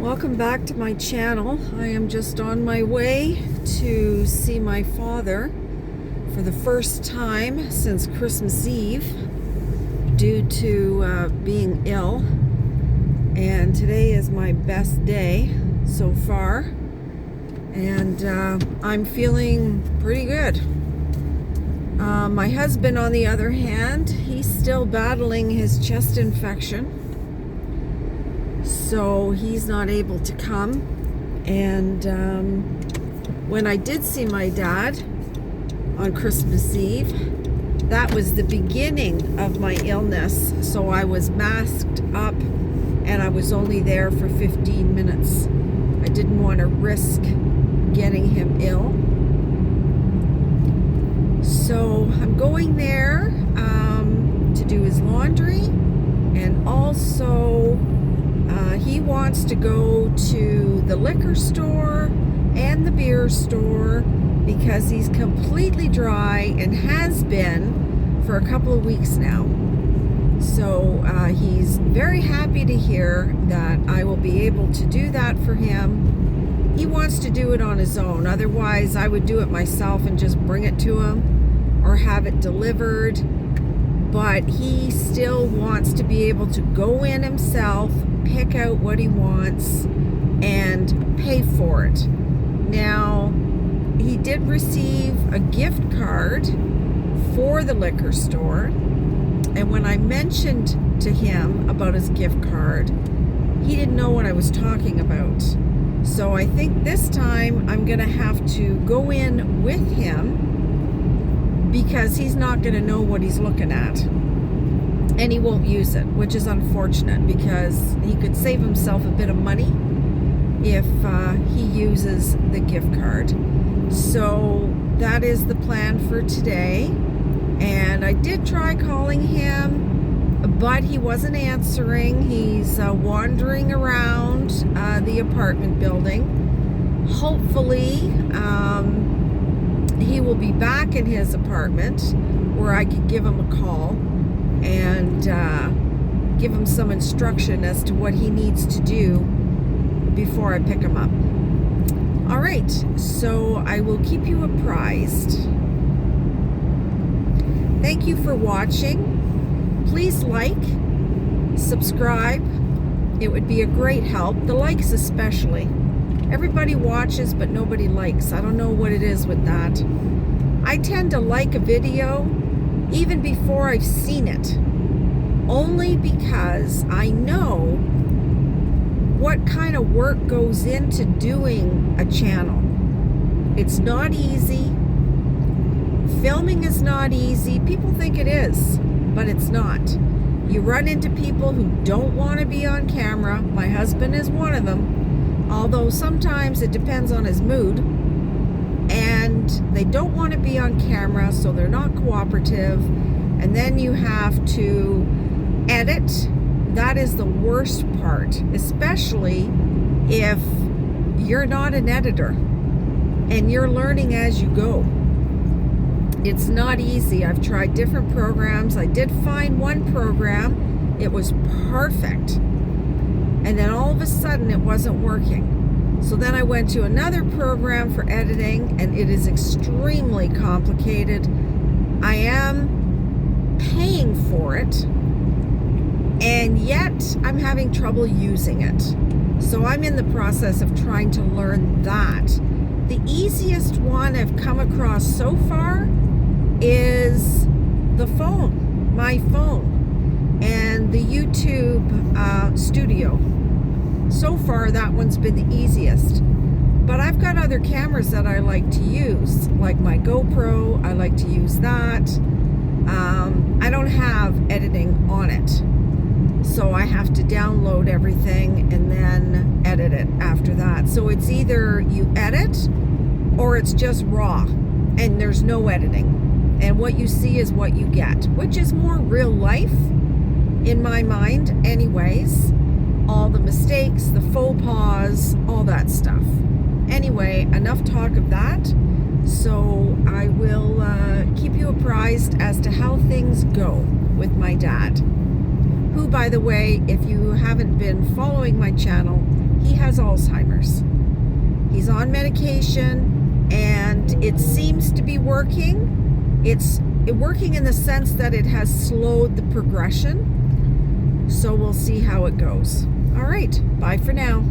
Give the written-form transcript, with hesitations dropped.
Welcome back to my channel. I am just on my way to see my father for the first time since Christmas Eve due to being ill, and today is my best day so far, and I'm feeling pretty good. My husband, on the other hand, he's still battling his chest infection, so he's not able to come. And when I did see my dad on Christmas Eve, that was the beginning of my illness, so I was masked up and I was only there for 15 minutes. I didn't want to risk getting him ill, so I'm going there to do his laundry, and also he wants to go to the liquor store and the beer store because he's completely dry and has been for a couple of weeks now. So he's very happy to hear that I will be able to do that for him. He wants to do it on his own. Otherwise, I would do it myself and just bring it to him or have it delivered. But he still wants to be able to go in himself, pick out what he wants, and pay for it. Now, he did receive a gift card for the liquor store, and when I mentioned to him about his gift card, he didn't know what I was talking about. So I think this time I'm gonna have to go in with him because he's not gonna know what he's looking at. And he won't use it, which is unfortunate because he could save himself a bit of money if he uses the gift card. So that is the plan for today. And I did try calling him, but he wasn't answering. He's wandering around the apartment building. Hopefully, he will be back in his apartment where I could give him a call and give him some instruction as to what he needs to do before I pick him up. All right, so I will keep you apprised. Thank you for watching. Please like, subscribe. It would be a great help. The likes especially. Everybody watches, but nobody likes. I don't know what it is with that. I tend to like a video even before I've seen it, only because I know what kind of work goes into doing a channel. It's not easy. Filming is not easy. People think it is, but it's not. You run into people who don't want to be on camera. My husband is one of them, although sometimes it depends on his mood. And they don't want to be on camera, so they're not cooperative. And then you have to edit. That is the worst part, especially if you're not an editor and you're learning as you go. It's not easy. I've tried different programs. I did find one program. It was perfect. And then all of a sudden it wasn't working. So then I went to another program for editing, and it is extremely complicated. I am paying for it, and yet I'm having trouble using it. So I'm in the process of trying to learn that. The easiest one I've come across so far is the phone, my phone, and the YouTube Studio. So far, that one's been the easiest. But I've got other cameras that I like to use, like my GoPro. I like to use that. I don't have editing on it, so I have to download everything and then edit it after that. So it's either you edit or it's just raw and there's no editing. And what you see is what you get, which is more real life in my mind anyways. All the mistakes, the faux pas, all that stuff. Anyway, enough talk of that. So I will keep you apprised as to how things go with my dad. who, by the way, if you haven't been following my channel, he has Alzheimer's. He's on medication, and it seems to be working. It's working in the sense that it has slowed the progression. So we'll see how it goes. All right, bye for now.